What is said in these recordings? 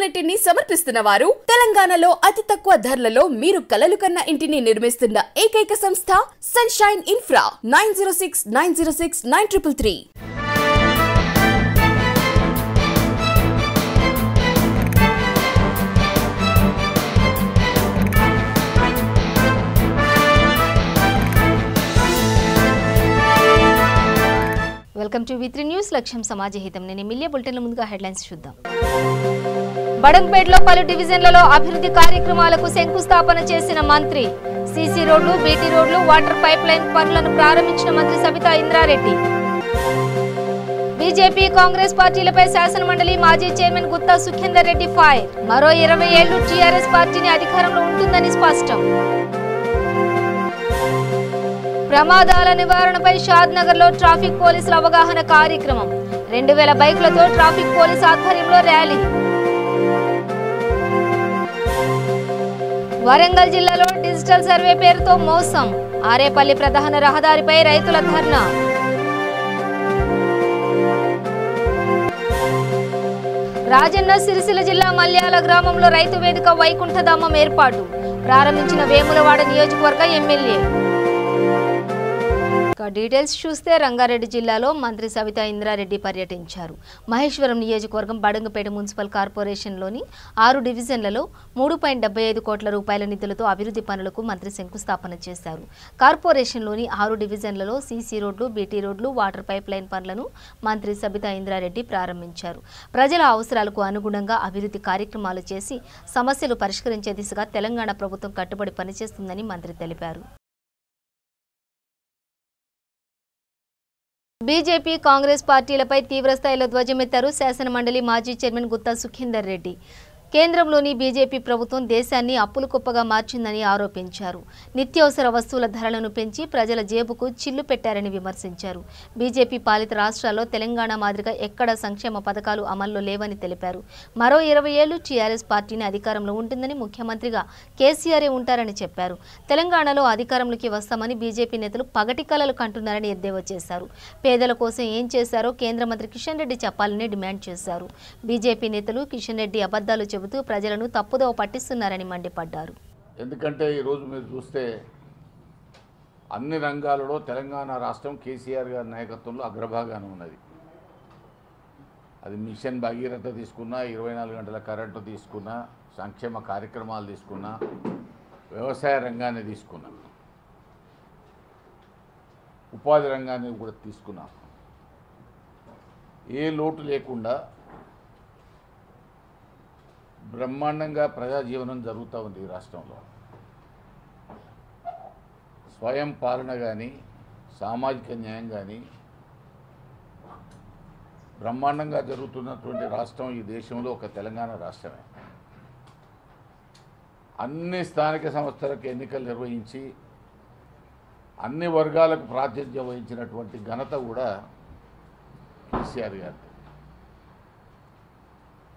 ఆపర్చునిటీని సమర్పిస్తున్న వారు తెలంగాణలో అతి తక్కువ ధరలలో మీరు కలలు కన్న ఇంటిని నిర్మిస్తున్న ఏకైక సంస్థ సన్షైన్ ఇన్ఫ్రా 9069069333. వెల్కమ్ టు వి3 న్యూస్. లక్ష్యం సమాజహితం. నేను మిలియా బులెటిన్ల ముందుగా హెడ్లైన్స్ చూద్దాం. బడంగ్పేటలో పలు డివిజన్లలో అభివృద్ధి కార్యక్రమాలకు శంకుస్థాపన చేసిన మంత్రి. సీసీ రోడ్లు, బీటీ రోడ్లు, వాటర్ పైప్ లైన్ పనులను ప్రారంభించిన మంత్రి సబితా ఇంద్రారెడ్డి. బీజేపీ, కాంగ్రెస్ పార్టీలపై శాసనమండలి మాజీ చైర్మన్ గుత్తా సుఖేందర్ రెడ్డి ఫైర్. మరో 20 ఏళ్లు టీఆర్ఎస్ పార్టీని అధికారంలో ఉంటుందని స్పష్టం. ప్రమాదాల నివారణపై షాద్ నగర్ లో ట్రాఫిక్ పోలీసుల అవగాహన కార్యక్రమం. 2000 బైకులతో ట్రాఫిక్ పోలీస్ ఆధ్వర్యంలో ర్యాలీ. వరంగల్ జిల్లాలో డిజిటల్ సర్వే పేరుతో మోసం. ఆరేపల్లి ప్రధాన రహదారిపై రైతుల ధర్నా. రాజన్న సిరిసిల్ల జిల్లా మల్యాల గ్రామంలో రైతు వేదిక వైకుంఠధామం ఏర్పాటు. ప్రారంభించిన వేములవాడ నియోజకవర్గ ఎమ్మెల్యే. డీటెయిల్స్ చూస్తే రంగారెడ్డి జిల్లాలో మంత్రి సబితా ఇంద్రారెడ్డి పర్యటించారు. మహేశ్వరం నియోజకవర్గం బడంగపేట మున్సిపల్ కార్పొరేషన్లోని 6 డివిజన్లలో 3.75 కోట్ల రూపాయల నిధులతో అభివృద్ధి పనులకు మంత్రి శంకుస్థాపన చేశారు. కార్పొరేషన్లోని 6 డివిజన్లలో సీసీ రోడ్లు, బీటీ రోడ్లు, వాటర్ పైప్ లైన్ పనులను మంత్రి సబితా ఇంద్రారెడ్డి ప్రారంభించారు. ప్రజల అవసరాలకు అనుగుణంగా అభివృద్ధి కార్యక్రమాలు చేసి సమస్యలు పరిష్కరించే దిశగా తెలంగాణ ప్రభుత్వం కట్టుబడి పనిచేస్తుందని మంత్రి తెలిపారు. బీజేపీ, కాంగ్రెస్ పార్టీలపై తీవ్రస్థాయిలో ధ్వజమెత్తారు శాసనమండలి మాజీ చైర్మన్ గుత్తా సుఖేందర్ రెడ్డి. కేంద్రంలోని బీజేపీ ప్రభుత్వం దేశాన్ని అప్పుల కుప్పగా మార్చిందని ఆరోపించారు. నిత్యావసర వస్తువుల ధరలను పెంచి ప్రజల జేబుకు చిల్లు పెట్టారని విమర్శించారు. బీజేపీ పాలిత రాష్ట్రాల్లో తెలంగాణ మాదిరిగా ఎక్కడా సంక్షేమ పథకాలు అమల్లో లేవని తెలిపారు. మరో 20 ఏళ్లు టీఆర్ఎస్ పార్టీని అధికారంలో ఉంటుందని, ముఖ్యమంత్రిగా కేసీఆరే ఉంటారని చెప్పారు. తెలంగాణలో అధికారంలోకి వస్తామని బీజేపీ నేతలు పగటి కలలు కంటున్నారని ఎద్దేవా చేశారు. పేదల కోసం ఏం చేశారో కేంద్ర మంత్రి కిషన్ రెడ్డి చెప్పాలని డిమాండ్ చేశారు. బీజేపీ నేతలు కిషన్ రెడ్డి అబద్దాలు ప్రజలను తప్పుదోవ పట్టిస్తున్నారని మండిపడ్డారు. ఎందుకంటే ఈరోజు మీరు చూస్తే అన్ని రంగాలలో తెలంగాణ రాష్ట్రం కేసీఆర్ గారి నాయకత్వంలో అగ్రభాగాన ఉన్నది. అది మిషన్ భగీరథ తీసుకున్నా, 24 గంటల కరెంటు తీసుకున్నా, సంక్షేమ కార్యక్రమాలు తీసుకున్నా, వ్యవసాయ రంగాన్ని తీసుకున్నా, ఉపాధి రంగాన్ని కూడా తీసుకున్నా, ఏ లోటు లేకుండా బ్రహ్మాండంగా ప్రజాజీవనం జరుగుతూ ఉంది ఈ రాష్ట్రంలో. స్వయం పాలన కానీ, సామాజిక న్యాయం కానీ బ్రహ్మాండంగా జరుగుతున్నటువంటి రాష్ట్రం ఈ దేశంలో ఒక తెలంగాణ రాష్ట్రమే. అన్ని స్థానిక సంస్థలకు ఎన్నికలు నిర్వహించి అన్ని వర్గాలకు ప్రాతినిధ్యం వహించినటువంటి ఘనత కూడా కేసీఆర్ గారు.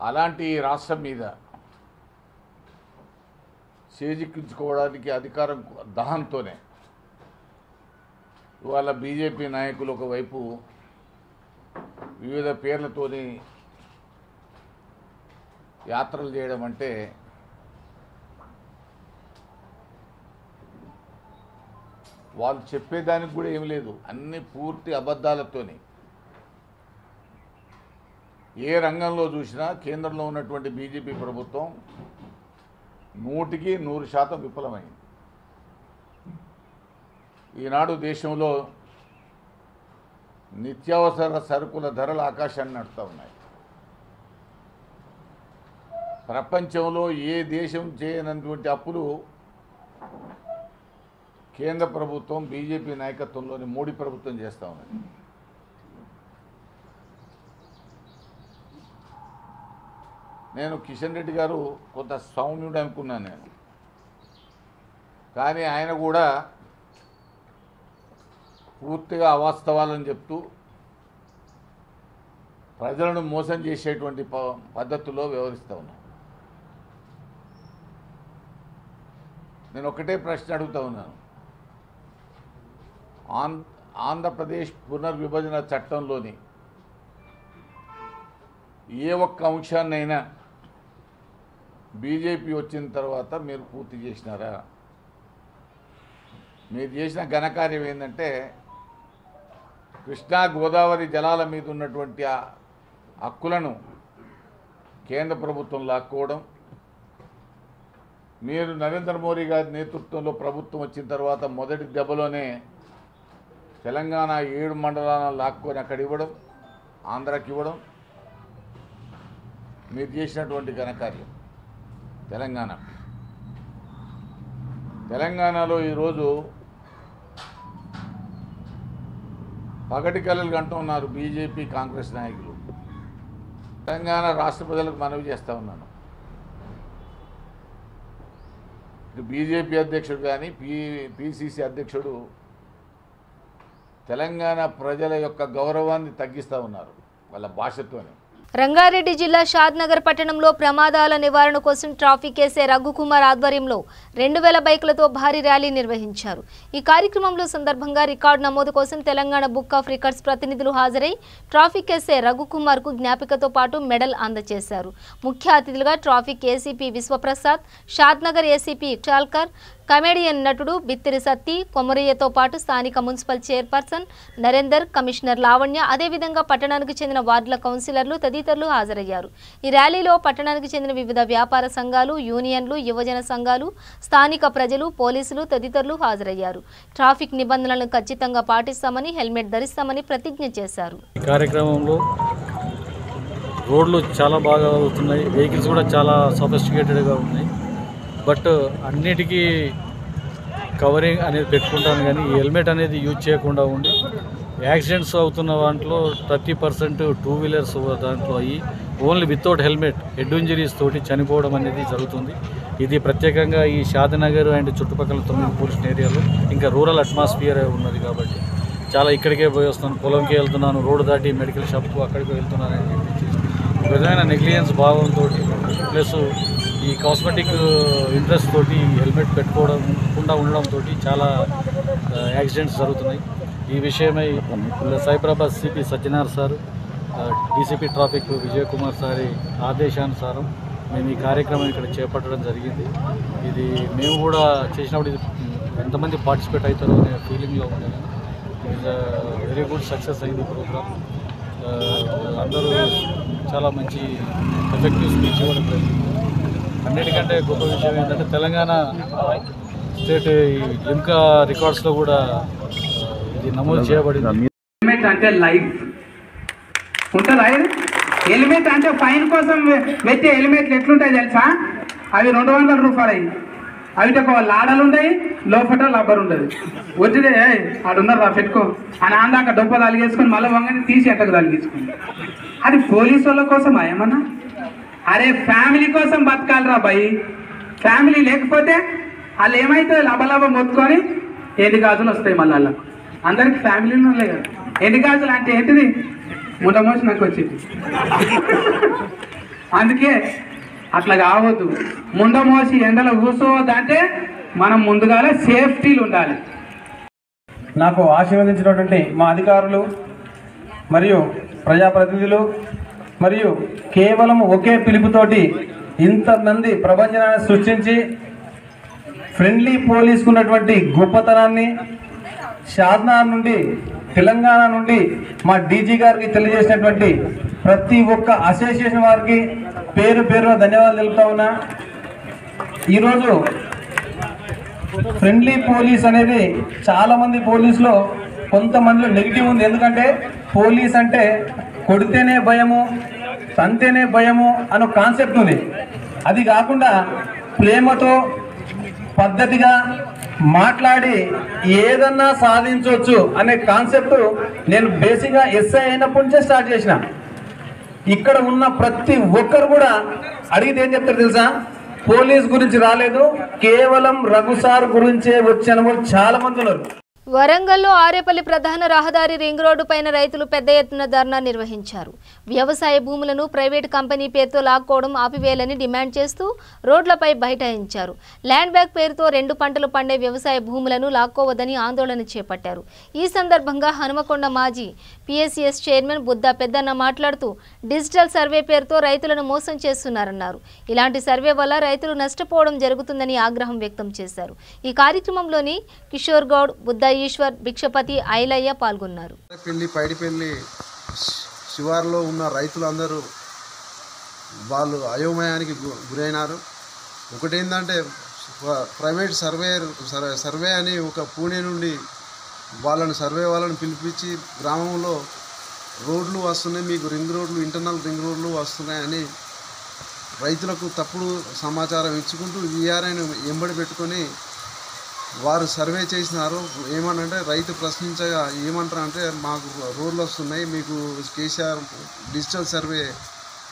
అలాంటి రాష్ట్రం మీద చేజిక్కించుకోవడానికి అధికారం దహంతోనే ఇవాళ బీజేపీ నాయకులు ఒకవైపు వివిధ పేర్లతోని యాత్రలు చేయడం అంటే వాళ్ళు చెప్పేదానికి కూడా ఏమి లేదు, అన్ని పూర్తి అబద్ధాలతోని. ఏ రంగంలో చూసినా కేంద్రంలో ఉన్నటువంటి బీజేపీ ప్రభుత్వం 100% విఫలమైంది. ఈనాడు దేశంలో నిత్యావసర సరుకుల ధరలు ఆకాశాన్ని నడుస్తూ ఉన్నాయి. ప్రపంచంలో ఏ దేశం చేయనటువంటి అప్పులు కేంద్ర ప్రభుత్వం బీజేపీ నాయకత్వంలోని మోడీ ప్రభుత్వం చేస్తూ ఉన్నది. నేను కిషన్ రెడ్డి గారు కొంత సౌమ్యుడు అనుకున్నాను నేను, కానీ ఆయన కూడా పూర్తిగా అవాస్తవాలని చెప్తూ ప్రజలను మోసం చేసేటువంటి పద్ధతుల్లో వ్యవహరిస్తూ ఉన్నాను. నేను ఒకటే ప్రశ్న అడుగుతూ ఉన్నాను. ఆంధ్రప్రదేశ్ పునర్విభజన చట్టంలోని ఏ ఒక్క అంశాన్నైనా బీజేపీ వచ్చిన తర్వాత మీరు పూర్తి చేసినారా? మీరు చేసిన ఘనకార్యం ఏంటంటే కృష్ణా గోదావరి జలాల మీద ఉన్నటువంటి ఆ హక్కులను కేంద్ర ప్రభుత్వం లాక్కోవడం, మీరు నరేంద్ర మోడీ గారి నేతృత్వంలో ప్రభుత్వం వచ్చిన తర్వాత మొదటి దెబ్బలోనే తెలంగాణ 7 మండలాలను లాక్కొని అక్కడ ఇవ్వడం, ఆంధ్రాకి ఇవ్వడం మీరు చేసినటువంటి ఘనకార్యం. తెలంగాణలో ఈరోజు పగటి కళలు కంటున్నారు బీజేపీ కాంగ్రెస్ నాయకులు. తెలంగాణ రాష్ట్ర ప్రజలకు మనవి చేస్తూ ఉన్నాను, బీజేపీ అధ్యక్షుడు కానీ పిసిసి అధ్యక్షుడు తెలంగాణ ప్రజల యొక్క గౌరవాన్ని తగ్గిస్తూ ఉన్నారు వాళ్ళ భాషతోనే. రంగారెడ్డి జిల్లా షాద్నగర్ పట్టణంలో ప్రమాదాల నివారణ కోసం ట్రాఫిక్ ఎస్ఐ రఘుకుమార్ ఆధ్వర్యంలో 2000 బైకులతో భారీ ర్యాలీ నిర్వహించారు. ఈ కార్యక్రమంలో సందర్భంగా రికార్డు నమోదు కోసం తెలంగాణ బుక్ ఆఫ్ రికార్డ్స్ ప్రతినిధులు హాజరై ట్రాఫిక్ ఎస్ఐ రఘుకుమార్ కు జ్ఞాపికతో పాటు మెడల్ అందజేశారు. ముఖ్య అతిథులుగా traffic ACP Vishwaprasad, Shadnagar ACP Chalkar, comedian నటుడు బిత్తిరి సత్తి, కొమరయ్యతో పాటు స్థానిక municipal chairperson Narender, commissioner Lavanya, అదేవిధంగా పట్టణానికి చెందిన వార్డుల కౌన్సిలర్లు తదితరులు హాజరయ్యారు. ఈ ర్యాలీలో పట్టణానికి చెందిన వివిధ వ్యాపార సంఘాలు, యూనియన్లు, యువజన సంఘాలు, స్థానిక ప్రజలు, పోలీసులు తదితరులు హాజరయ్యారు. ట్రాఫిక్ నిబంధనలను ఖచ్చితంగా పాటిస్తామని, హెల్మెట్ ధరిస్తామని ప్రతిజ్ఞ చేశారు. ఈ కార్యక్రమంలో రోడ్లు చాలా బాగా అవుతున్నాయి, వెహికల్స్ కూడా చాలా సఫిస్టికేటెడ్గా ఉన్నాయి. బట్ అన్నిటికీ కవరింగ్ అనేది పెట్టుకుంటాను, కానీ ఈ హెల్మెట్ అనేది యూజ్ చేయకుండా ఉండి యాక్సిడెంట్స్ అవుతున్న దాంట్లో 30% 2 వీలర్స్ దాంట్లో అయ్యి only without helmet head injuries తోటి చనిపోవడం అనేది జరుగుతుంది. ఇది ప్రత్యేకంగా ఈ షాద్నగర్ అండ్ చుట్టుపక్కల 9 పోలీస్ ఏరియాలో ఇంకా రూరల్ అట్మాస్ఫియర్ ఉన్నది కాబట్టి చాలా ఇక్కడికే పోయి వస్తాను, పొలంకి వెళ్తున్నాను, రోడ్డు దాటి మెడికల్ షాప్కు అక్కడికి వెళ్తున్నాను అని చెప్పి ఈ విధమైన నెగ్లిజెన్స్ భావంతో ప్లస్ ఈ కాస్మెటిక్ ఇంట్రెస్ట్ తోటి హెల్మెట్ పెట్టుకోవకుండా ఉండడంతో చాలా యాక్సిడెంట్స్ జరుగుతున్నాయి. ఈ విషయమై Cyberabad CP Satyanarayana sir, DCP traffic Vijay Kumar సారి ఆదేశానుసారం మేము ఈ కార్యక్రమం ఇక్కడ చేపట్టడం జరిగింది. ఇది మేము కూడా చేసినప్పుడు ఇది ఎంతమంది పార్టిసిపేట్ అవుతారో అనే ఫీలింగ్లో ఉండేది. It is very good success అయింది ప్రోగ్రామ్. అందరూ చాలా మంచి ఎఫెక్టివ్ స్పీచ్ ఇవ్వడం జరిగింది. అన్నిటికంటే గొప్ప విషయం ఏంటంటే తెలంగాణ స్టేట్ ఈ లిమ్కా రికార్డ్స్లో కూడా ఇది నమోదు చేయబడింది. హెల్మెట్ అంటే లైఫ్ ఉంటుందా? హెల్మెట్ అంటే ఫైన్ కోసం పెట్టే హెల్మెట్లు ఎట్లుంటాయి తెలుసా? అవి 200 రూపాయలు. అవి ఒక లాడలు ఉంటాయి, లోపల రబ్బర్ ఉంటుంది. వచ్చితే ఆడున్నారు రా పెట్టుకో అని ఆందాక డొప్ప తలిగేసుకొని మళ్ళీ వంగని తీసి ఎట్టకు తలిగేసుకుని. అది పోలీసు వాళ్ళ కోసమా ఏమన్నా? అరే ఫ్యామిలీ కోసం బతకాలిరా భయ్. ఫ్యామిలీ లేకపోతే వాళ్ళు ఏమైతే లబలబ మొత్తుకొని ఎండి గాజులు వస్తాయి మళ్ళీ వాళ్ళకు. అందరికి ఫ్యామిలీలు ఉన్నాయి కదా. ఎండి గాజులు అంటే ఏంటిది? ముండమోసి నాకు వచ్చింది. అందుకే అట్లా కావద్దు. ముండమోసి ఎండలో కూర్చోవద్దంటే మనం ముందుగానే సేఫ్టీలు ఉండాలి. నాకు ఆశీర్వదించినటువంటి మా అధికారులు మరియు ప్రజాప్రతినిధులు మరియు కేవలం ఒకే పిలుపుతోటి ఇంతమంది ప్రపంచాన్ని సృష్టించి ఫ్రెండ్లీ పోలీసుకు ఉన్నటువంటి గొప్పతనాన్ని షాద్నగర్ నుండి తెలంగాణ నుండి మా డీజీ గారికి తెలియజేసినటువంటి ప్రతి ఒక్క అసోసియేషన్ వారికి పేరు పేరున ధన్యవాదాలు తెలుపుతా ఉన్నా. ఈరోజు ఫ్రెండ్లీ పోలీస్ అనేది చాలామంది పోలీసులో కొంతమందిలో నెగిటివ్ ఉంది. ఎందుకంటే పోలీస్ అంటే కొడితేనే భయము, తంతేనే భయము అనే కాన్సెప్ట్ ఉంది. అది కాకుండా ప్రేమతో పద్ధతిగా మాట్లాడి ఏదన్నా సాధించవచ్చు అనే కాన్సెప్ట్ నేను బేసిక్గా ఎస్ఐ అయినప్పటి నుంచే స్టార్ట్ చేసిన. ఇక్కడ ఉన్న ప్రతి ఒక్కరు కూడా అడిగితే ఏం చెప్తారు తెలుసా? పోలీస్ గురించి రాలేదు, కేవలం రఘు సార్ గురించే వచ్చిన వాళ్ళు చాలా మంది ఉన్నారు. వరంగల్లో ఆరేపల్లి ప్రధాన రహదారి రింగ్ రోడ్డు పైన రైతులు పెద్ద ఎత్తున ధర్నా నిర్వహించారు. వ్యవసాయ భూములను ప్రైవేటు కంపెనీ పేరుతో లాక్కోవడం ఆపివేయాలని డిమాండ్ చేస్తూ రోడ్లపై బైఠాయించారు. ల్యాండ్ బ్యాక్ పేరుతో 2 పంటలు పండే వ్యవసాయ భూములను లాక్కోవద్దని ఆందోళన చేపట్టారు. ఈ సందర్భంగా హనుమకొండ మాజీ PSCS చైర్మన్ బుద్దా పెద్దన్న మాట్లాడుతూ డిజిటల్ సర్వే పేరుతో రైతులను మోసం చేస్తున్నారన్నారు. ఇలాంటి సర్వే వల్ల రైతులు నష్టపోవడం జరుగుతుందని ఆగ్రహం వ్యక్తం చేశారు. ఈ కార్యక్రమంలోని కిషోర్ గౌడ్, బుద్దా ఈశ్వర్, భిక్షపతి, ఐలయ్య పాల్గొన్నారు. పైడిపల్లి శివారులో ఉన్న రైతులందరూ వాళ్ళు అయోమయానికి గురైనారు. ఒకటేంటంటే ప్రైవేట్ సర్వే అని ఒక పూణే నుండి సర్వే వాళ్ళని పిలిపించి గ్రామంలో రోడ్లు వస్తున్నాయి, మీకు ఇంటర్నల్ రింగ్ రోడ్లు వస్తున్నాయని రైతులకు తప్పుడు సమాచారం ఇచ్చుకుంటూ VRIని ఎంబడి పెట్టుకొని వారు సర్వే చేసినారు. ఏమనంటే రైతు ప్రశ్నించగా ఏమంటారంటే మాకు రోడ్లు వస్తున్నాయి, మీకు కేసీఆర్ డిజిటల్ సర్వే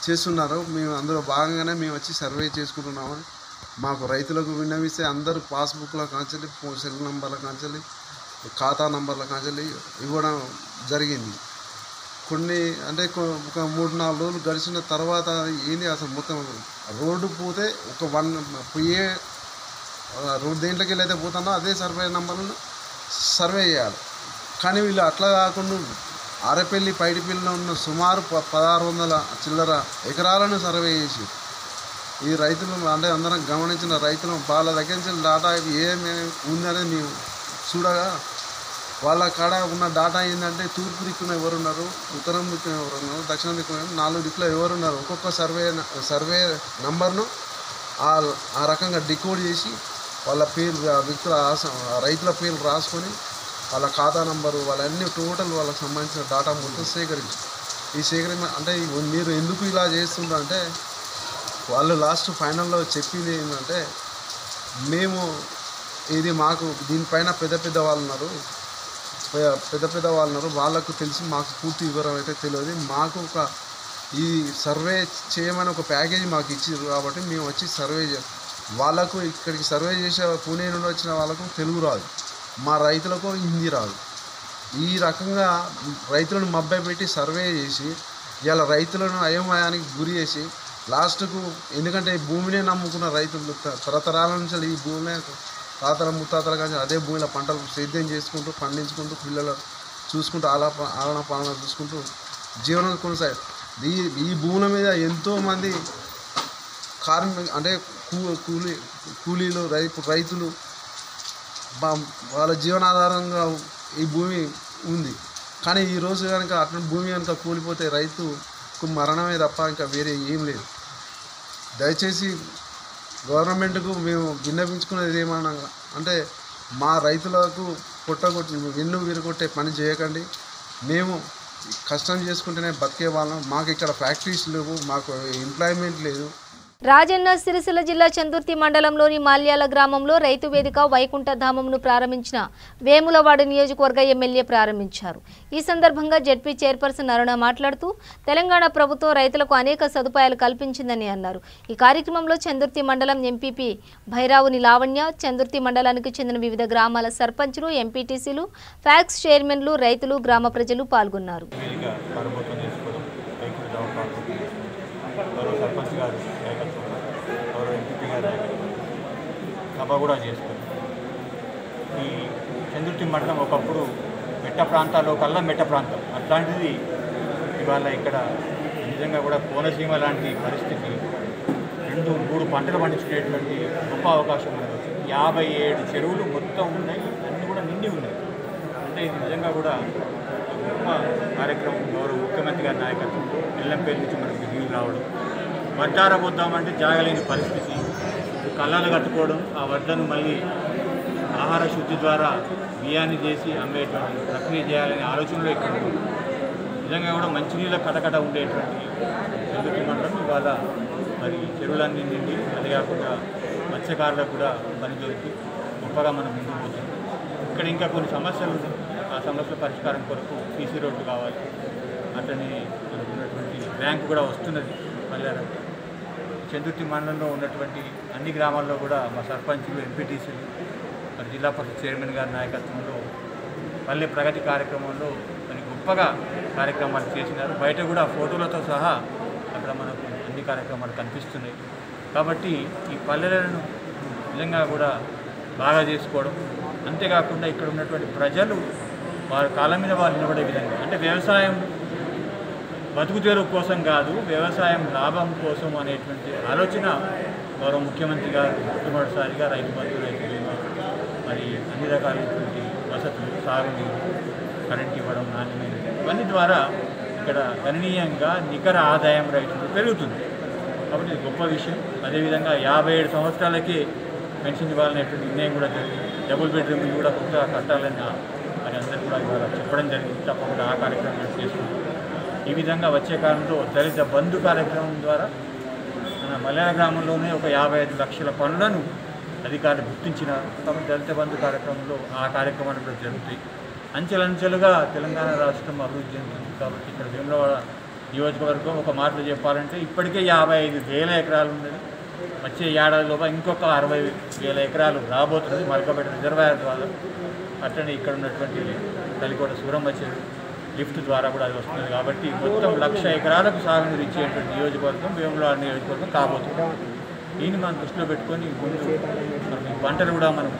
చేస్తున్నారు, మేము అందులో భాగంగానే మేము వచ్చి సర్వే చేసుకుంటున్నామని మాకు రైతులకు విన్నవిస్తే అందరూ పాస్బుక్ల కాంచెల్లి, సెల్ నంబర్ల కాంచెల్లి, ఖాతా నంబర్ల కాంచెల్లి ఇవ్వడం జరిగింది. కొన్ని అంటే ఒక 3-4 రోజులు గడిచిన తర్వాత ఏంది అసలు మొత్తం రోడ్డు పోతే పోయే రోడ్ దేంట్లోకి వెళ్ళైతే పోతుందో అదే సర్వే నెంబర్లను సర్వే చేయాలి. కానీ వీళ్ళు అట్లా కాకుండా ఆరేపల్లి పైడిపల్లిలో ఉన్న సుమారు 1600 చిల్లర ఎకరాలను సర్వే చేసి ఈ రైతులు అంటే అందరం గమనించిన రైతులు వాళ్ళ దగ్గర నుంచి డాటా ఏమేమి ఉందనేది మేము చూడగా వాళ్ళ కాడ ఉన్న డాటా ఏంటంటే తూర్పు దిక్కున ఎవరున్నారు, ఉత్తరం దిక్కున ఎవరున్నారు, దక్షిణ దిక్కున 4 దిక్కులో ఎవరున్నారు, ఒక్కొక్క సర్వే నంబర్ను ఆ రకంగా డికోడ్ చేసి వాళ్ళ పేరు రైతుల పేర్లు రాసుకొని వాళ్ళ ఖాతా నంబరు వాళ్ళన్నీ టోటల్ వాళ్ళకి సంబంధించిన డాటా మొత్తం సేకరించారు. అంటే మీరు ఎందుకు ఇలా చేస్తుంటారంటే వాళ్ళు లాస్ట్ ఫైనల్లో చెప్పింది ఏంటంటే మేము ఇది మాకు దీనిపైన పెద్ద వాళ్ళు ఉన్నారు, వాళ్ళకు తెలిసి మాకు పూర్తి వివరం అయితే తెలియదు, మాకు ఈ సర్వే చేయమని ఒక ప్యాకేజీ మాకు ఇచ్చారు కాబట్టి మేము వచ్చి సర్వే వాళ్ళకు ఇక్కడికి సర్వే చేసే పూణే నుండి వచ్చిన వాళ్ళకు తెలుగు రాదు, మా రైతులకు హిందీ రాదు. ఈ రకంగా రైతులను మభ్యపెట్టి సర్వే చేసి ఇలా రైతులను అయోమయానికి గురి చేసి లాస్ట్కు ఎందుకంటే ఈ భూమినే నమ్ముకున్న రైతులు తరతరాల నుంచి ఈ భూమినే తాతల ముత్తాతల కానీ అదే భూమిలో పంటలు సేద్యం చేసుకుంటూ పండించుకుంటూ పిల్లలు చూసుకుంటూ ఆలన పాలన చూసుకుంటూ జీవనం కొనసాగి ఈ భూముల మీద ఎంతోమంది అంటే కూలీలు రైతులు వాళ్ళ జీవనాధారంగా ఈ భూమి ఉంది. కానీ ఈరోజు కనుక అటువంటి భూమి కనుక కూలిపోతే రైతుకు మరణమే తప్ప ఇంకా వేరే ఏం లేదు. దయచేసి గవర్నమెంట్కు మేము విన్నపించుకునేది ఏమన్నా అంటే మా రైతులకు వెన్ను విరగొట్టే పని చేయకండి. మేము కష్టం చేసుకుంటేనే బతికే వాళ్ళం, మాకు ఇక్కడ ఫ్యాక్టరీస్ లేవు, మాకు ఎంప్లాయ్మెంట్ లేదు. రాజన్న సిరిసిల్ల జిల్లా చందుర్తి మండలంలోని మాల్యాల గ్రామంలో రైతు వేదిక వైకుంఠధామంను ప్రారంభించిన వేములవాడ నియోజకవర్గ ఎమ్మెల్యే ప్రారంభించారు. ఈ సందర్భంగా జెడ్పీ చైర్పర్సన్ అరుణ మాట్లాడుతూ తెలంగాణ ప్రభుత్వం రైతులకు అనేక సదుపాయాలు కల్పించిందని అన్నారు. ఈ కార్యక్రమంలో చందుర్తి మండలం ఎంపీపీ భైరావుని లావణ్య, చందుర్తి మండలానికి చెందిన వివిధ గ్రామాల సర్పంచులు, ఎంపీటీసీలు, ఫ్యాక్స్ చైర్మన్లు, రైతులు, గ్రామ ప్రజలు పాల్గొన్నారు. సభ కూడా చేసుకుంది. ఈ చందుర్తి మండలం ఒకప్పుడు మెట్ట ప్రాంతాల్లో కల్లా మెట్ట ప్రాంతం, అట్లాంటిది ఇవాళ ఇక్కడ నిజంగా కూడా కోనసీమ లాంటి పరిస్థితి 2-3 పంటలు పండించుకునేటువంటి గొప్ప అవకాశం ఉన్నది. 57 చెరువులు మొత్తం ఉన్నాయి, అన్నీ కూడా నిండి ఉన్నాయి. అంటే ఇది నిజంగా కూడా గొప్ప కార్యక్రమం. గౌరవ ముఖ్యమంత్రి గారి నాయకత్వంలో ఎల్లంపేట నుంచి మనకి నీళ్ళు రావడం, వడ్డార పోద్దామంటే జాగలేని పరిస్థితి, కళ్ళాలు కట్టుకోవడం, ఆ వడ్లను మళ్ళీ ఆహార శుద్ధి ద్వారా బియ్యాన్ని చేసి అమ్మేటువంటి ప్రక్రియ చేయాలనే ఆలోచనలో ఇక్కడ ఉంటుంది. నిజంగా కూడా మంచినీళ్ళ కటకట ఉండేటువంటి చందుర్తి మండలం ఇవాళ మరి చెరువులన్నీ నిండి, అదే కాకుండా మత్స్యకారులకు కూడా పని దొరికి గొప్పగా మనం ముందుకు పోతుంది. ఇక్కడ ఇంకా కొన్ని సమస్యలు ఉన్నాయి, ఆ సమస్యల పరిష్కారం కొరకు సీసీ రోడ్డు కావాలి, అట్లనే ఉన్నటువంటి బ్యాంకు కూడా వస్తున్నది. మళ్ళీ చందుర్తి మండలంలో ఉన్నటువంటి అన్ని గ్రామాల్లో కూడా మా సర్పంచులు, ఎంపీటీసీలు, మరి జిల్లా పరిషత్ చైర్మన్ గారి నాయకత్వంలో పల్లె ప్రగతి కార్యక్రమంలో మరి గొప్ప గొప్పగా కార్యక్రమాలు చేసినారు. బయట కూడా ఫోటోలతో సహా అక్కడ మనకు అన్ని కార్యక్రమాలు కనిపిస్తున్నాయి. కాబట్టి ఈ పల్లెలను నిజంగా కూడా బాగా చేసుకోవడం, అంతేకాకుండా ఇక్కడ ఉన్నటువంటి ప్రజలు వారి కాళ్ళ మీద వాళ్ళు నిలబడే విధంగా, అంటే వ్యవసాయం బతుకు తెరువు కోసం కాదు, వ్యవసాయం లాభం కోసం అనేటువంటి ఆలోచన గౌరవ ముఖ్యమంత్రి గారు మొట్టమొదటిసారిగా రైతు బంధు, రైతు బీమా, మరి అన్ని రకాలైనటువంటి వసతులు, సాగునీరు, కరెంట్ ఇవ్వడం, నాణ్యమైన ఇవన్నీ ద్వారా ఇక్కడ గణనీయంగా నికర ఆదాయం రైతులు పెరుగుతుంది. కాబట్టి ఇది గొప్ప విషయం. అదేవిధంగా 57 సంవత్సరాలకే పెన్షన్ ఇవ్వాలనేటువంటి నిర్ణయం కూడా జరిగింది. డబుల్ బెడ్రూమ్ కూడా కొత్తగా కట్టాలని మరి అందరూ కూడా ఇవాళ చెప్పడం జరిగింది. తప్పకుండా ఆ కార్యక్రమాన్ని చేసుకుంటాం. ఈ విధంగా వచ్చే కాలంలో దళిత బంధు కార్యక్రమం ద్వారా మన మల్యాల గ్రామంలోనే ఒక 55 లక్షల పనులను అధికారులు గుర్తించినారు. కాబట్టి దళిత బంధు కార్యక్రమంలో ఆ కార్యక్రమాలు కూడా జరుగుతాయి. అంచెలంచెలుగా తెలంగాణ రాష్ట్రం అభివృద్ధి చెందుతుంది. కాబట్టి ఇక్కడ వేములవాడ నియోజకవర్గం ఒక మాటలో చెప్పాలంటే ఇప్పటికే 55,000 ఎకరాలు ఉన్నది. వచ్చే ఏడాదిలోగా ఇంకొక 60,000 ఎకరాలు రాబోతున్నది మల్కపేట రిజర్వాయర్ ద్వారా. అట్లనే ఇక్కడ ఉన్నటువంటి తలికోట సూరమ్మ చెరువు లిఫ్ట్ ద్వారా కూడా అది వస్తుంది. కాబట్టి మొత్తం 1,00,000 ఎకరాలకు సాగునీరు ఇచ్చేటువంటి నియోజకవర్గం వేములవాడ నియోజకవర్గం కాబోతుంది. దీన్ని మనం దృష్టిలో పెట్టుకొని ముందు మనం ఈ పంటలు కూడా మనం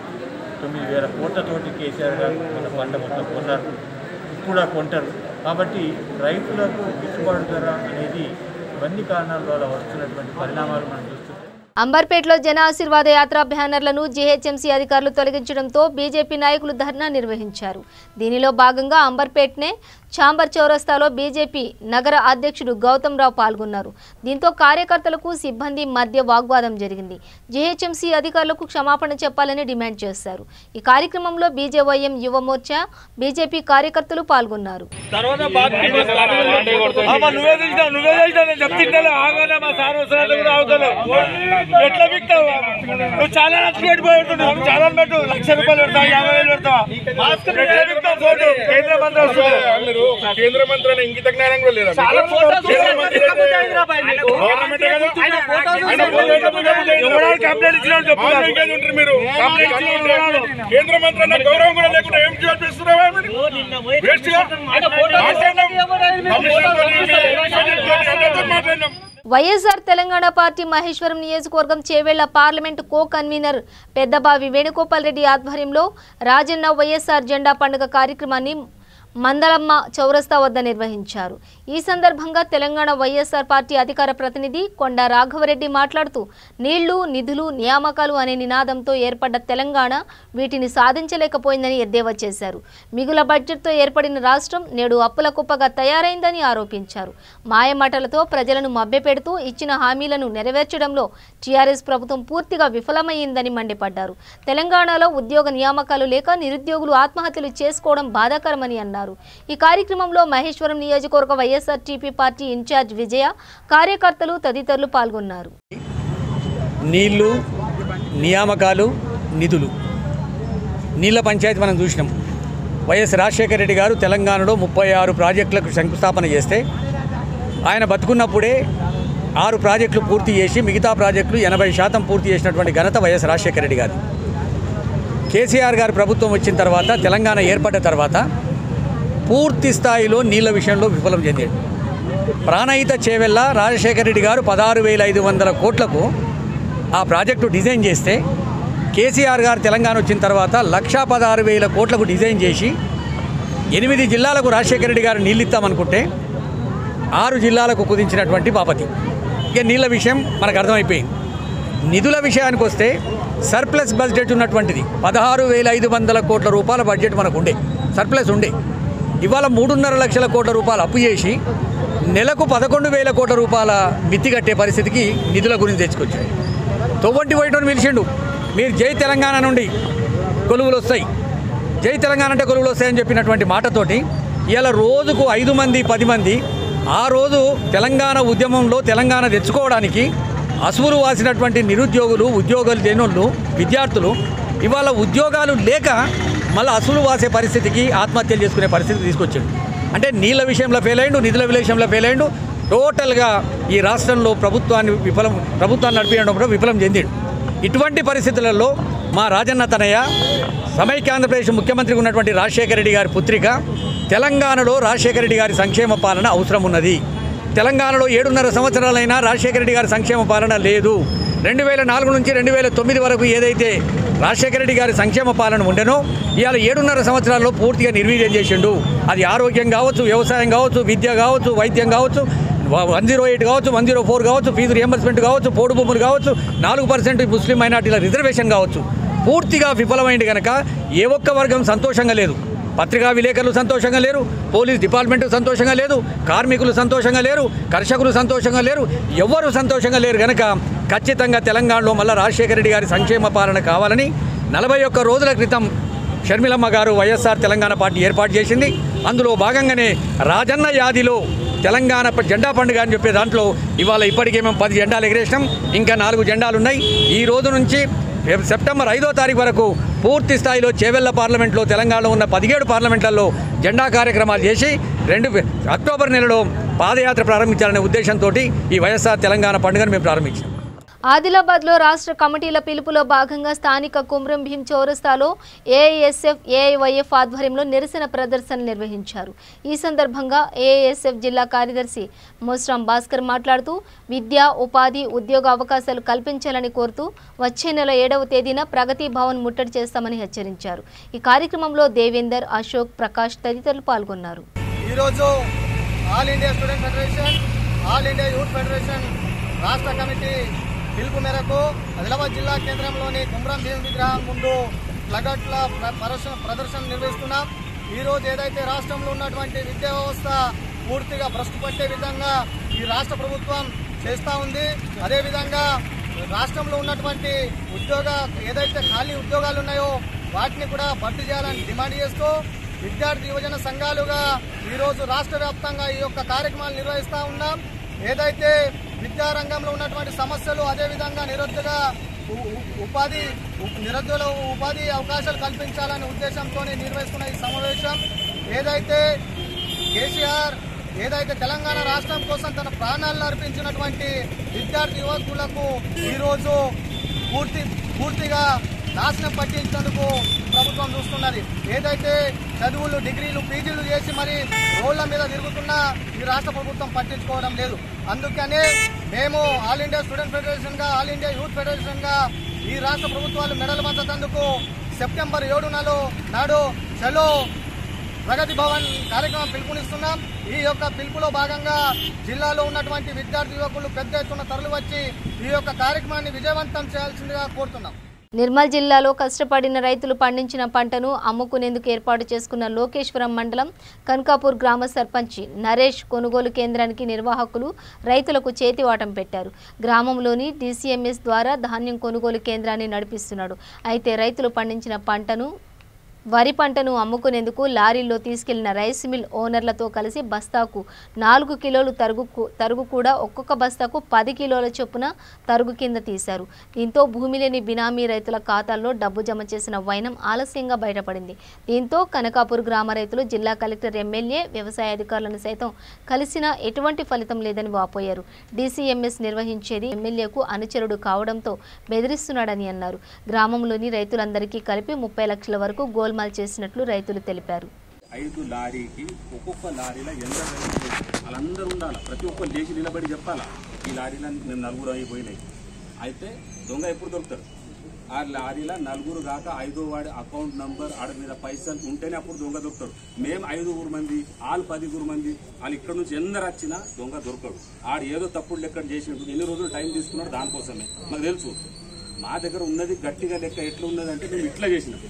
9,000 కోట్లతోటి కేసీఆర్ గారు మన పంట మొత్తం కొన్నారు, కూడా కొంటారు. కాబట్టి రైతులకు గిట్టుబాటు ధర అనేది ఇవన్నీ కారణాల ద్వారా వస్తున్నటువంటి పరిణామాలు మనం చూస్తున్నాం. అంబర్పేటలో జన ఆశీర్వాద యాత్ర బ్యానర్లను జీహెచ్ఎంసీ అధికారులు తొలగించడంతో బీజేపీ నాయకులు ధర్నా నిర్వహించారు. దీనిలో భాగంగా అంబర్పేట్నే చాంబర్ చౌరస్తాలో బీజేపీ నగర అధ్యక్షుడు గౌతమ్ రావు పాల్గొన్నారు. దీంతో కార్యకర్తలకు సిబ్బంది మధ్య వాగ్వాదం జరిగింది. జీహెచ్ఎంసీ అధికారులకు క్షమాపణ చెప్పాలని డిమాండ్ చేశారు. ఈ కార్యక్రమంలో బీజేవైఎం యువ మోర్చా బీజేపీ కార్యకర్తలు పాల్గొన్నారు. కేంద్ర మంత్రి ఇంగిత జ్ఞానం కూడా లేదా? మీరు కేంద్ర మంత్రి అన్న గౌరవం కూడా లేకుండా ఏం చూపిస్తున్నారా? వైఎస్ఆర్ తెలంగాణ పార్టీ మహేశ్వరం నియోజకవర్గం Chevella parliament co convener Peddabavi Venugopal Reddy ఆధ్వర్యంలో రాజన్న వైఎస్ఆర్ జెండా పండుగ కార్యక్రమాన్ని మందలమ్మ చౌరస్తా వద్ద నిర్వహించారు. ఈ సందర్భంగా తెలంగాణ వైఎస్ఆర్ పార్టీ అధికార ప్రతినిధి కొండ రాఘవరెడ్డి మాట్లాడుతూ నీళ్లు, నిధులు, నియామకాలు అనే నినాదంతో ఏర్పడ్డ తెలంగాణ వీటిని సాధించలేకపోయిందని ఎద్దేవా చేశారు. మిగుల బడ్జెట్తో ఏర్పడిన రాష్ట్రం నేడు అప్పుల కుప్పగా తయారైందని ఆరోపించారు. మాయమాటలతో ప్రజలను మభ్యపెడుతూ ఇచ్చిన హామీలను నెరవేర్చడంలో టీఆర్ఎస్ ప్రభుత్వం పూర్తిగా విఫలమైందని మండిపడ్డారు. తెలంగాణలో ఉద్యోగ నియామకాలు లేక నిరుద్యోగులు ఆత్మహత్యలు చేసుకోవడం బాధాకరమని అన్నారు. ఈ కార్యక్రమంలో మహేశ్వరం నియోజకవర్గ వైఎస్ఆర్టీపీ పార్టీ ఇన్ఛార్జ్ విజయ, కార్యకర్తలు తదితరులు పాల్గొన్నారు. నీళ్లు, నియామకాలు, నిధులు, నీళ్ల పంచాయతీ మనం చూసినాం. వైఎస్ రాజశేఖర రెడ్డి గారు తెలంగాణలో 36 ప్రాజెక్టులకు శంకుస్థాపన చేస్తే ఆయన బతుకున్నప్పుడే 6 ప్రాజెక్టులు పూర్తి చేసి మిగతా ప్రాజెక్టులు 80% పూర్తి చేసినటువంటి ఘనత వైఎస్ రాజశేఖర రెడ్డి గారు. కేసీఆర్ గారు ప్రభుత్వం వచ్చిన తర్వాత, తెలంగాణ ఏర్పడ్డ తర్వాత పూర్తి స్థాయిలో నీళ్ల విషయంలో విఫలం చెందాడు. ప్రాణహిత చేవెళ్ళ రాజశేఖర రెడ్డి గారు 16,500 కోట్లకు ఆ ప్రాజెక్టు డిజైన్ చేస్తే, కేసీఆర్ గారు తెలంగాణ వచ్చిన తర్వాత 1,16,000 కోట్లకు డిజైన్ చేసి 8 జిల్లాలకు రాజశేఖర రెడ్డి గారు నీళ్ళు ఇస్తామనుకుంటే 6 జిల్లాలకు కుదించినటువంటి బాపతి. ఇక నీళ్ల విషయం మనకు అర్థమైపోయింది. నిధుల విషయానికి వస్తే సర్ప్లస్ బడ్జెట్ ఉన్నటువంటిది 16,500 కోట్ల రూపాయల బడ్జెట్ మనకు ఉండే, సర్ప్లస్ ఉండే. ఇవాళ 3.5 లక్షల కోట్ల రూపాయలు అప్పు చేసి నెలకు 11,000 కోట్ల రూపాయల మిత్తి కట్టే పరిస్థితికి నిధుల గురించి తెచ్చుకొచ్చాడు. తొవ్వంటి పోయటం పిలిచిండు, మీరు జై తెలంగాణ నుండి కొలువులు వస్తాయి, జై తెలంగాణ అంటే కొలువులు వస్తాయని చెప్పినటువంటి మాటతోటి ఇవాళ రోజుకు 5 మంది 10 మంది ఆ రోజు తెలంగాణ ఉద్యమంలో తెలంగాణ తెచ్చుకోవడానికి అసువులు వాసినటువంటి నిరుద్యోగులు, ఉద్యోగాలు లేనోళ్ళు, విద్యార్థులు ఇవాళ ఉద్యోగాలు లేక మళ్ళీ అసులు వాసే పరిస్థితికి ఆత్మహత్యలు చేసుకునే పరిస్థితి తీసుకొచ్చాడు. అంటే నీళ్ళ విషయంలో ఫెయిల్ అయ్యిండు, నిధుల విషయంలో ఫెయిల్ అయ్యిండు. టోటల్గా ఈ రాష్ట్రంలో ప్రభుత్వాన్ని నడిపించడంలో విఫలం చెందాడు. ఇటువంటి పరిస్థితులలో మా రాజన్న తనయ్య సమైక్య ఆంధ్రప్రదేశ్ ముఖ్యమంత్రి ఉన్నటువంటి రాజశేఖర రెడ్డి గారి పుత్రిక తెలంగాణలో రాజశేఖర రెడ్డి గారి సంక్షేమ పాలన అవసరం ఉన్నది. తెలంగాణలో 7.5 సంవత్సరాలైనా రాజశేఖర రెడ్డి గారి సంక్షేమ పాలన లేదు. 2004 నుంచి 2009 వరకు ఏదైతే రాజశేఖర రెడ్డి గారి సంక్షేమ పాలన ఉండేనో ఇవాళ 7.5 సంవత్సరాల్లో పూర్తిగా నిర్వీర్యం చేసిండు. అది ఆరోగ్యం కావచ్చు, వ్యవసాయం కావచ్చు, విద్య కావచ్చు, వైద్యం కావచ్చు, 108 కావచ్చు, 104 కావచ్చు, ఫీజు రియంబర్స్మెంట్ కావచ్చు, పోడు భూములు కావచ్చు, 4% ముస్లిం మైనార్టీల రిజర్వేషన్ కావచ్చు, పూర్తిగా విఫలమైంది కనుక ఏ ఒక్క వర్గం సంతోషంగా లేదు. పత్రికా విలేకరులు సంతోషంగా లేరు, పోలీస్ డిపార్ట్మెంట్ సంతోషంగా లేదు, కార్మికులు సంతోషంగా లేరు, కర్షకులు సంతోషంగా లేరు, ఎవ్వరూ సంతోషంగా లేరు కనుక ఖచ్చితంగా తెలంగాణలో మళ్ళీ రాజశేఖర రెడ్డి గారి సంక్షేమ పాలన కావాలని 41 రోజుల క్రితం షర్మిలమ్మ గారు వైఎస్ఆర్ తెలంగాణ పార్టీ ఏర్పాటు చేసింది. అందులో భాగంగానే రాజన్న యాదిలో తెలంగాణ జెండా పండుగ అని చెప్పే దాంట్లో ఇవాళ ఇప్పటికే మేము 10 జెండాలు ఎగరేసినాం, ఇంకా 4 జెండాలు ఉన్నాయి. ఈ రోజు నుంచి సెప్టెంబర్ 5వ తారీఖు వరకు పూర్తి స్థాయిలో చేవెళ్ల పార్లమెంట్లో తెలంగాణలో ఉన్న 17 పార్లమెంట్లలో జెండా కార్యక్రమాలు చేసి అక్టోబర్ నెలలో పాదయాత్ర ప్రారంభించాలనే ఉద్దేశంతో ఈ వైఎస్ఆర్ తెలంగాణ పండుగను మేము ప్రారంభించాం. ఆదిలాబాద్లో రాష్ట్ర కమిటీల పిలుపులో భాగంగా స్థానిక కుమ్రం భీం చౌరస్తాలో ఏఐఎస్ఎఫ్ ఏఐవైఎఫ్ ఆధ్వర్యంలో నిరసన ప్రదర్శన నిర్వహించారు. ఈ సందర్భంగా ఏఐఎస్ఎఫ్ జిల్లా కార్యదర్శి మోస్రాం భాస్కర్ మాట్లాడుతూ విద్య, ఉపాధి, ఉద్యోగ అవకాశాలు కల్పించాలని కోరుతూ వచ్చే నెల 7వ తేదీన ప్రగతి భవన్ ముట్టడి చేస్తామని హెచ్చరించారు. ఈ కార్యక్రమంలో దేవేందర్, అశోక్, ప్రకాష్ తదితరులు పాల్గొన్నారు. ఈరోజు all India student federation, all India youth federation రాష్ట్ర కమిటీ పిలుపు మేరకు ఆదిలాబాద్ జిల్లా కేంద్రంలోని కుమ్రం భీం విగ్రహం ముందు ప్లగట్ల ప్రదర్శన నిర్వహిస్తున్నాం. ఈరోజు ఏదైతే రాష్ట్రంలో ఉన్నటువంటి విద్యా వ్యవస్థ పూర్తిగా భ్రష్టు పట్టే విధంగా ఈ రాష్ట్ర ప్రభుత్వం చేస్తూ ఉంది. అదేవిధంగా రాష్ట్రంలో ఉన్నటువంటి ఏదైతే ఖాళీ ఉద్యోగాలు ఉన్నాయో వాటిని కూడా భర్తీ చేయాలని డిమాండ్ చేస్తూ విద్యార్థి యువజన సంఘాలుగా ఈరోజు రాష్ట్ర వ్యాప్తంగా ఈ యొక్క కార్యక్రమాలు నిర్వహిస్తూ ఉన్నాం. ఏదైతే విద్యారంగంలో ఉన్నటువంటి సమస్యలు, అదేవిధంగా నిరుద్యోగ ఉపాధి అవకాశాలు కల్పించాలనే ఉద్దేశంతో నిర్వహిస్తున్న ఈ సమావేశం ఏదైతే కేసీఆర్ తెలంగాణ రాష్ట్రం కోసం తన ప్రాణాలను అర్పించినటువంటి విద్యార్థి యువకులకు ఈరోజు పూర్తిగా నాశనం పట్టించేందుకు ప్రభుత్వం చూస్తున్నది. ఏదైతే చదువులు, డిగ్రీలు, పీజీలు చేసి మరి రోడ్ల మీద తిరుగుతున్నా ఈ రాష్ట్ర ప్రభుత్వం పట్టించుకోవడం లేదు. అందుకనే మేము ఆల్ ఇండియా స్టూడెంట్ ఫెడరేషన్ గా, ఆల్ ఇండియా యూత్ ఫెడరేషన్ గా ఈ రాష్ట్ర ప్రభుత్వాలు మెడలు వంచేందుకు సెప్టెంబర్ 7 నాడు చలో ప్రగతి భవన్ కార్యక్రమం పిలుపునిస్తున్నాం. ఈ యొక్క పిలుపులో భాగంగా జిల్లాలో ఉన్నటువంటి విద్యార్థి యువకులు పెద్ద ఎత్తున తరలి వచ్చి ఈ యొక్క కార్యక్రమాన్ని విజయవంతం చేయాల్సిందిగా కోరుతున్నాం. నిర్మల్ జిల్లాలో కష్టపడిన రైతులు పండించిన పంటను అమ్ముకునేందుకు ఏర్పాటు చేసుకున్న లోకేశ్వరం మండలం కనకాపూర్ గ్రామ సర్పంచ్ నరేష్ కొనుగోలు కేంద్రానికి నిర్వాహకులు రైతులకు చేతివాటం పెట్టారు. గ్రామంలోని DCMS ద్వారా ధాన్యం కొనుగోలు కేంద్రాన్ని నడిపిస్తున్నాడు. అయితే రైతులు పండించిన వరి పంటను అమ్ముకునేందుకు లారీల్లో తీసుకెళ్లిన రైస్ మిల్ ఓనర్లతో కలిసి బస్తాకు 4 కిలోలు తరుగు కూడా ఒక్కొక్క బస్తాకు 10 కిలోల చొప్పున తరుగు కింద తీశారు. దీంతో భూమి లేని బినామీ రైతుల ఖాతాల్లో డబ్బు జమ చేసిన వైనం ఆలస్యంగా బయటపడింది. దీంతో కనకాపూర్ గ్రామ రైతులు జిల్లా కలెక్టర్, ఎమ్మెల్యే, వ్యవసాయ అధికారులను సైతం కలిసినా ఎటువంటి ఫలితం లేదని వాపోయారు. DCMS నిర్వహించేది ఎమ్మెల్యేకు అనుచరుడు కావడంతో బెదిరిస్తున్నాడని అన్నారు. గ్రామంలోని రైతులందరికీ కలిపి 30 లక్షల వరకు గోల్మాల్ చేసినట్లు రైతులు తెలిపారు. 5 లారీకి ఒక్కొక్క లారీలో వాళ్ళందరూ ఉండాలి. ప్రతి ఒక్కరు లేచి నిలబడి చెప్పాలా ఈ లారీలో మేము 4 అయిపోయినాయి. అయితే దొంగ ఎప్పుడు దొరుకుతారు? ఆ లారీలో 4 కాక 5వ వాడి అకౌంట్ నంబర్ ఆడ మీద పైసలు ఉంటేనే అప్పుడు దొంగ దొరుకుతాడు. మేము 5 మంది, వాళ్ళు 10 మంది, వాళ్ళు ఇక్కడ నుంచి ఎందరు వచ్చినా దొంగ దొరకడు. ఆడు ఏదో తప్పుడు లెక్క చేసినట్టు ఎన్ని రోజులు టైం తీసుకున్నాడు దానికోసమే మాకు తెలుసు. మా దగ్గర ఉన్నది గట్టిగా లెక్క ఎట్లా ఉన్నదంటే మేము ఇట్లా చేసినాం.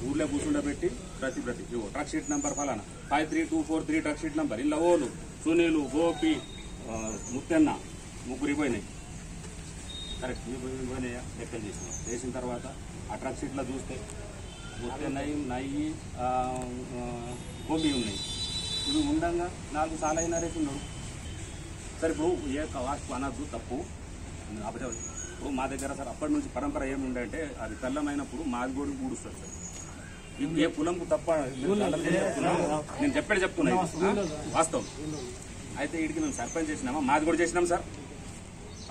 ఊర్లో కూర్చుండబెట్టి ప్రతి ట్రక్ షీట్ నెంబర్ ఫలానా 53243 ట్రక్ షీట్ నెంబర్ ఇలా ఓలు, సునీలు, గోపి, ముత్తెన్న 3 పోయినాయి. కరెక్ట్ పోయినాయా లెక్కలు చేసిన తర్వాత ఆ ట్రక్ షీట్లో చూస్తే ముత్తెన్నయి, నయ్యి, గోపి ఉన్నాయి. ఇప్పుడు ఉండగా 4 సార్లు అయినా రేపు ఉన్నాడు. సరే ఇప్పుడు ఏ వాస్తు అనద్దు తప్పు. ఇప్పుడు మా దగ్గర సార్ అప్పటి నుంచి పరంపర ఏముందంటే అది కళ్ళమైనప్పుడు మాది కూడా ఊడుస్తారు సార్. ఏ కులంకు తప్ప నేను చెప్పేది చెప్తున్నా వాస్తవం. అయితే వీడికి మేము సర్పంచ్ చేసినామా, మాది కూడా చేసినాం సార్.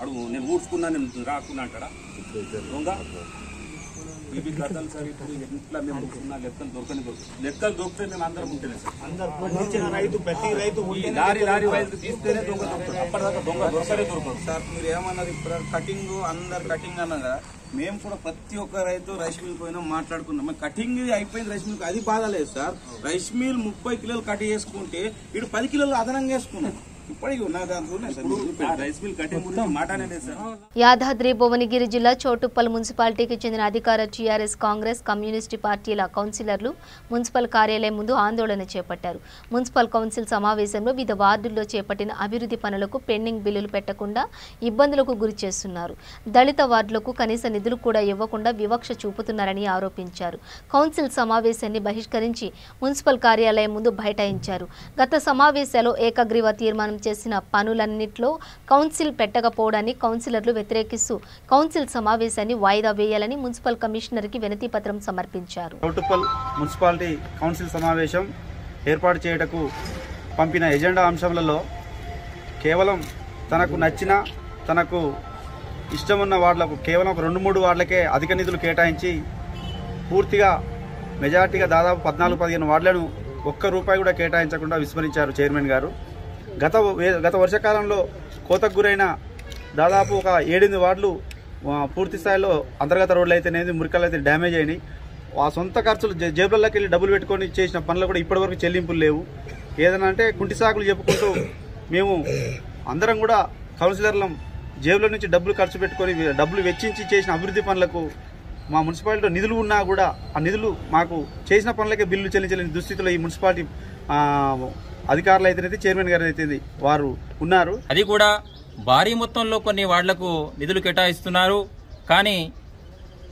అడుగు నేను ఊడ్చుకున్నా నేను రాకున్నా అంటాడా దొంగ ఇవి కథలు సార్. ఇప్పుడు ఇంట్లో మేము కూర్చున్నా లెక్కలు లెక్కలు దొరికితే మేము అందరం ఉంటేనే సార్. రైతు ప్రతి రైతు లారీ రైతు తీస్తేనే దొంగ దొరుకుతాడు. అప్పటిదాకా దొంగ దొరకడే దొరకదు సార్. మీరు ఏమన్నారు ఇప్పుడు కటింగ్ అందరు కటింగ్ అన్నారు కదా, మేము కూడా ప్రతి ఒక్క రైతు రైస్ మిల్ పోయినా మాట్లాడుకున్నాం. కటింగ్ అయిపోయింది రైస్ మిల్, అది బాధ లేదు సార్. రైస్ మిల్ 30 కిలోలు కట్ చేసుకుంటే ఇటు 10 కిలోలు అదనంగా వేసుకున్నాం. యాదాద్రి భువనగిరి జిల్లా చోటుప్పల్ మున్సిపాలిటీకి చెందిన అధికార టీఆర్ఎస్ కాంగ్రెస్ కమ్యూనిస్టు పార్టీల కౌన్సిలర్లు మున్సిపల్ కార్యాలయం ముందు ఆందోళన చేపట్టారు. మున్సిపల్ కౌన్సిల్ సమావేశంలో వివిధ వార్డుల్లో చేపట్టిన అభివృద్ధి పనులకు పెండింగ్ బిల్లులు పెట్టకుండా ఇబ్బందులకు గురి చేస్తున్నారు. దళిత వార్డులకు కనీస నిధులు కూడా ఇవ్వకుండా వివక్ష చూపుతున్నారని ఆరోపించారు. కౌన్సిల్ సమావేశాన్ని బహిష్కరించి మున్సిపల్ కార్యాలయం ముందు బైఠాయించారు. గత సమావేశాల్లో ఏకగ్రీవ తీర్మానం చేసిన పనులన్నిట్లో కౌన్సిల్ పెట్టకపోవడాన్ని కౌన్సిలర్లు వ్యతిరేకిస్తూ కౌన్సిల్ సమావేశాన్ని వాయిదా వేయాలని మున్సిపల్ కమిషనర్కి వినతి పత్రం సమర్పించారు. చోటుప్పల్ మున్సిపాలిటీ కౌన్సిల్ సమావేశం ఏర్పాటు చేయటకు పంపిన ఎజెండా అంశంలలో కేవలం తనకు నచ్చిన తనకు ఇష్టమున్న వార్డులకు కేవలం 2-3 వార్డులకే అధిక నిధులు కేటాయించి పూర్తిగా మెజార్టీగా దాదాపు 14-15 వార్డులను ₹1 కూడా కేటాయించకుండా విస్మరించారు చైర్మన్ గారు. గత వర్షాకాలంలో కోతకు గురైన దాదాపు ఒక 7-8 వార్డులు పూర్తి స్థాయిలో అంతర్గత రోడ్లు అయితేనేది మురికలు అయితే డ్యామేజ్ అయినాయి. ఆ సొంత ఖర్చులు జేబులలోకి వెళ్ళి డబ్బులు పెట్టుకొని చేసిన పనులు కూడా ఇప్పటివరకు చెల్లింపులు లేవు. ఏదైనా అంటే కుంటి సాకులు చెప్పుకుంటూ మేము అందరం కూడా కౌన్సిలర్లం జేబుల నుంచి డబ్బులు ఖర్చు పెట్టుకొని డబ్బులు వెచ్చించి చేసిన అభివృద్ధి పనులకు మా మున్సిపాలిటీలో నిధులు ఉన్నా కూడా ఆ నిధులు మాకు చేసిన పనులకే బిల్లు చెల్లించలేని దుస్థితిలో ఈ మున్సిపాలిటీ అధికారులు అయితేనైతే చైర్మన్ గారు అయితే వారు ఉన్నారు. అది కూడా భారీ మొత్తంలో కొన్ని వార్డులకు నిధులు కేటాయిస్తున్నారు. కానీ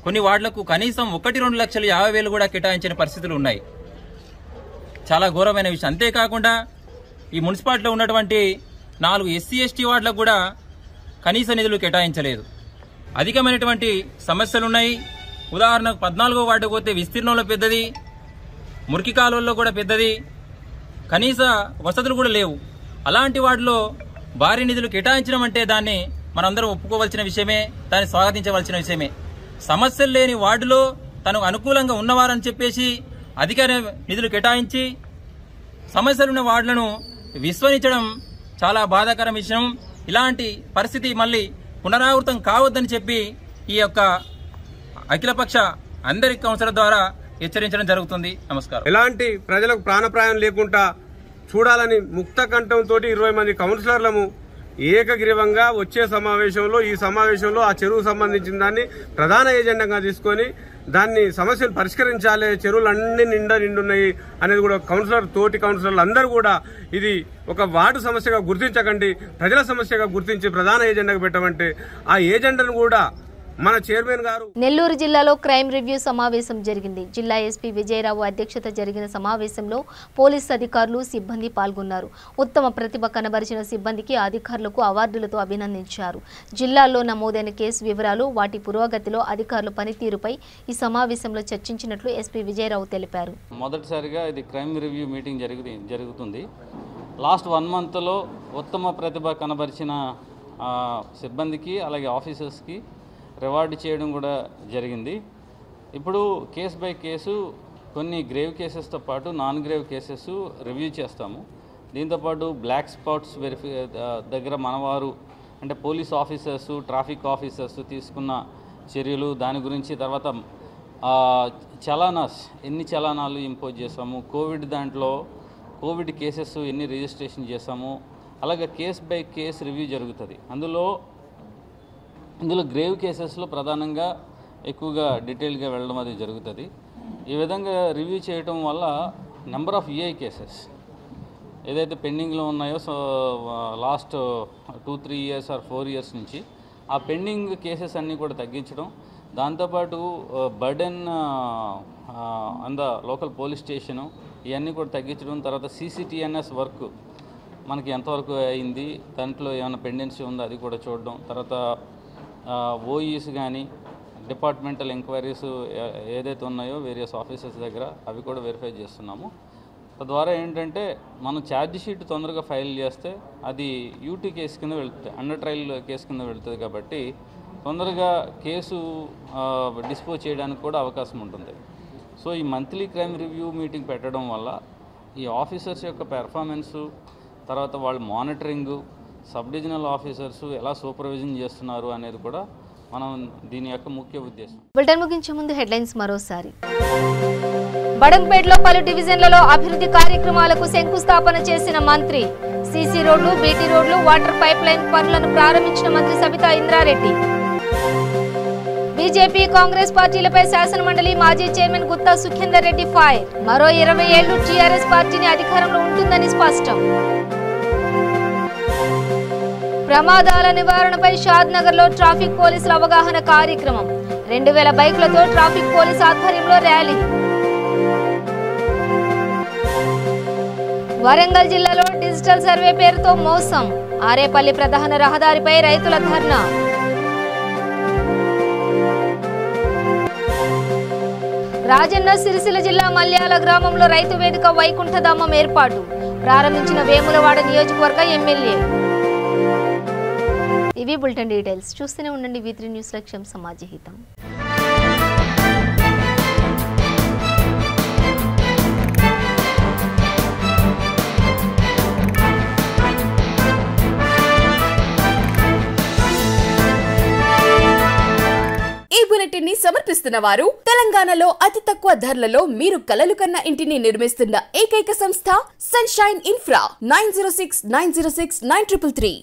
కొన్ని వార్డులకు కనీసం 1,2,50,000 కూడా కేటాయించిన పరిస్థితులు ఉన్నాయి. చాలా ఘోరమైన విషయం. అంతేకాకుండా ఈ మున్సిపాలిటీలో ఉన్నటువంటి 4 SC ST వార్డులకు కూడా కనీస నిధులు కేటాయించలేదు. అధికమైనటువంటి సమస్యలున్నాయి. ఉదాహరణకు 14వ వార్డుకు పోతే విస్తీర్ణంలో పెద్దది, మురికి కాలువల్లో కూడా పెద్దది, కనీస వసతులు కూడా లేవు. అలాంటి వాటిలో భారీ నిధులు కేటాయించడం అంటే దాన్ని మనందరం ఒప్పుకోవాల్సిన విషయమే, దాన్ని స్వాగతించవలసిన విషయమే. సమస్యలు లేని వార్డులో తనకు అనుకూలంగా ఉన్నవారని చెప్పేసి అధిక నిధులు కేటాయించి సమస్యలున్న వార్డులను విస్మరించడం చాలా బాధాకర విషయం. ఇలాంటి పరిస్థితి మళ్ళీ పునరావృతం కావద్దని చెప్పి ఈ యొక్క అఖిలపక్ష అందరి కౌన్సిలర్ ద్వారా హెచ్చరించడం జరుగుతుంది. నమస్కారం. ఎలాంటి ప్రజలకు ప్రాణప్రాయం లేకుండా చూడాలని ముక్త కంఠంతో 20 మంది కౌన్సిలర్లము ఏకగ్రీవంగా వచ్చే సమావేశంలో ఈ సమావేశంలో ఆ చెరువు సంబంధించిన దాన్ని ప్రధాన ఎజెండాగా తీసుకొని దాన్ని సమస్యను పరిష్కరించాలి, చెరువులు అన్ని నిండున్నాయి అనేది కూడా తోటి కౌన్సిలర్లు అందరూ కూడా ఇది ఒక వార్డు సమస్యగా గుర్తించకండి, ప్రజల సమస్యగా గుర్తించి ప్రధాన ఎజెండాగా పెట్టమంటే ఆ ఎజెండాను కూడా మన చైర్మన్ గారు. నెల్లూరు జిల్లాలో క్రైమ్ రివ్యూ సమావేశం జరిగింది. జిల్లా ఎస్పీ విజయరావు అధ్యక్షత జరిగిన సమావేశంలో పోలీసు అధికారులు సిబ్బంది పాల్గొన్నారు. ఉత్తమ ప్రతిభ కనబరిచిన సిబ్బందికి అధికారులకు అవార్డులతో అభినందించారు. జిల్లాలో నమోదైన కేసు వివరాలు, వాటి పురోగతిలో అధికారుల పనితీరుపై ఈ సమావేశంలో చర్చించినట్లు ఎస్పీ విజయరావు తెలిపారు. మొదటిసారిగా ఇది క్రైమ్ రివ్యూ మీటింగ్ జరుగుతుంది. లాస్ట్ 1 మంత్లో ఉత్తమ ప్రతిభ కనబరిచిన సిబ్బందికి అలాగే ఆఫీసర్స్కి రివార్డు చేయడం కూడా జరిగింది. ఇప్పుడు కేసు బై కేసు కొన్ని గ్రేవ్ కేసెస్తో పాటు నాన్ గ్రేవ్ కేసెస్ రివ్యూ చేస్తాము. దీంతోపాటు బ్లాక్ స్పాట్స్ దగ్గర మనవారు అంటే పోలీస్ ఆఫీసర్స్, ట్రాఫిక్ ఆఫీసర్స్ తీసుకున్న చర్యలు, దాని గురించి, తర్వాత చలానాస్ ఎన్ని చలానాలు ఇంపోజ్ చేసాము, దాంట్లో కోవిడ్ కేసెస్ ఎన్ని రిజిస్ట్రేషన్ చేసాము, అలాగే కేస్ బై కేస్ రివ్యూ జరుగుతుంది. ఇందులో గ్రేవ్ కేసెస్లో ప్రధానంగా ఎక్కువగా డీటెయిల్గా వెళ్ళడం అది జరుగుతుంది. ఈ విధంగా రివ్యూ చేయడం వల్ల నెంబర్ ఆఫ్ ఈఐ కేసెస్ ఏదైతే పెండింగ్లో ఉన్నాయో లాస్ట్ 2-3 years or 4 years నుంచి ఆ పెండింగ్ కేసెస్ అన్నీ కూడా తగ్గించడం, దాంతోపాటు burden on the local police station ఇవన్నీ కూడా తగ్గించడం, తర్వాత CCTNS వర్క్ మనకి ఎంతవరకు అయింది, దాంట్లో ఏమైనా పెండెన్సీ ఉందో అది కూడా చూడడం, తర్వాత ఓఈస్ కానీ డిపార్ట్మెంటల్ ఎంక్వైరీస్ ఏదైతే ఉన్నాయో వేరియస్ ఆఫీసర్స్ దగ్గర అవి కూడా వెరిఫై చేస్తున్నాము. తద్వారా ఏంటంటే మనం ఛార్జ్ షీట్ తొందరగా ఫైల్ చేస్తే అది యూటీ కేసు కింద వెళ్తుంది, అండర్ ట్రయల్ కేసు కింద వెళ్తుంది. కాబట్టి తొందరగా కేసు డిస్పోజ్ చేయడానికి కూడా అవకాశం ఉంటుంది. సో ఈ మంత్లీ క్రైమ్ రివ్యూ మీటింగ్ పెట్టడం వల్ల ఈ ఆఫీసర్స్ యొక్క పెర్ఫార్మెన్సు, తర్వాత వాళ్ళ మానిటరింగు, సబ్ డివిజనల్ ఆఫీసర్స్ ఎలా సూపర్విజన్ చేస్తున్నారు అనేది కూడా మనం దీని యొక్క ముఖ్య ఉద్దేశం. బులెటిన్ ముగించే ముందు హెడ్లైన్స్ మరోసారి. బడంపేటలో పలు డివిజన్లలో అభివృద్ధి కార్యక్రమాలకు శంకుస్థాపన చేసిన మంత్రి. సీసీ రోడ్లు, బీటీ రోడ్లు, వాటర్ పైప్ లైన్ పనులను ప్రారంభించిన మంత్రి సబితా ఇంద్రారెడ్డి. బీజేపీ కాంగ్రెస్ పార్టీలపై శాసనమండలి మాజీ చైర్మన్ గుత్తా సుఖేందర్ రెడ్డి ఫైర్. మరో 20 ఏళ్లు టీఆర్ఎస్ పార్టీని అధికారంలో ఉంటుందని స్పష్టం. ప్రమాదాల నివారణపై షాద్ నగర్ లో ట్రాఫిక్ పోలీసుల అవగాహన కార్యక్రమం. 2000 బైకులతో ట్రాఫిక్ పోలీస్ ఆధ్వర్యంలో ర్యాలీ. వరంగల్ జిల్లాలో డిజిటల్ సర్వే పేరుతో మోసం. ఆరేపల్లి ప్రధాన రహదారిపై రైతుల ధర్నా. రాజన్న సిరిసిల్ల జిల్లా మల్యాల గ్రామంలో రైతు వేదిక వైకుంఠధామం ఏర్పాటు. ప్రారంభించిన వేములవాడ నియోజకవర్గ ఎమ్మెల్యే. ఇవి బులెటిన్ డీటెయిల్స్. చూస్తూనే ఉండండి V3 న్యూస్, లక్ష్యం సమాజహితం. ఈ బులెటిన్ ని సమర్పిస్తున్న వారు తెలంగాణలో అతి తక్కువ ధరలలో మీరు కలలు కన్న ఇంటిని నిర్మిస్తున్న ఏకైక సంస్థ సన్షైన్ ఇన్ఫ్రా. 9069069333.